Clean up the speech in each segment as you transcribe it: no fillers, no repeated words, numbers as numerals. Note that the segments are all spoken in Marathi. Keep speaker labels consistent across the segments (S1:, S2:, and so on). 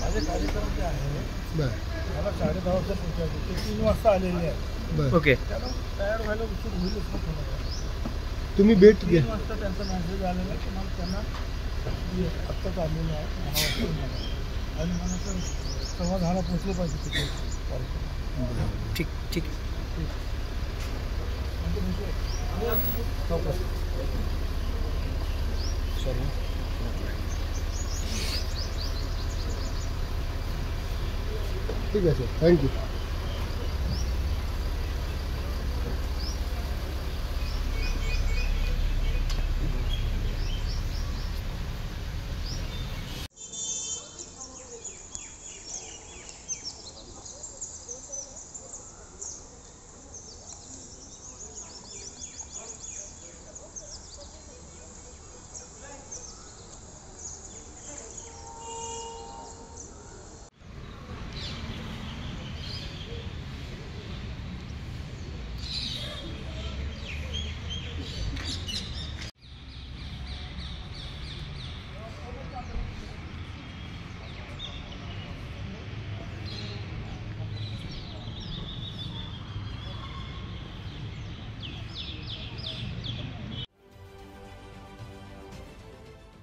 S1: माझे कार्यक्रम जे आहे
S2: बरं
S1: मला 10:30 वाजता पोहोचायचे ते 3 वाजता आलेले आहेत.
S2: बरं
S3: ओके.
S1: त्याला तयार व्हायला उशीर होईलच ना थोडा.
S2: तुम्ही भेट
S1: 3
S2: घ्या.
S1: वाजता त्यांचा मेसेज आलेला आहे की मला त्यांना आत्ताच आलेलं आहे 10 वाजता येणार. आणि मला तर 10:15 पोहोचलं पाहिजे तिथे कार्यक्रम.
S3: ठीक ठीक.
S2: ठीक आहे सर, थँक्यू.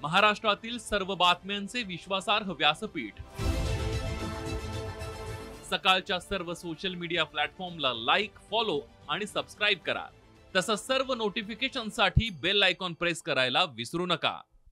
S4: महाराष्ट्रातील सर्व बातम्यांचे विश्वासार्ह व्यासपीठ. सकाळच्या सर्व सोशल मीडिया प्लॅटफॉर्मला लाईक, फॉलो आणि सबस्क्राईब करा. तसंच सर्व नोटिफिकेशनसाठी बेल आयकॉन प्रेस करायला विसरू नका.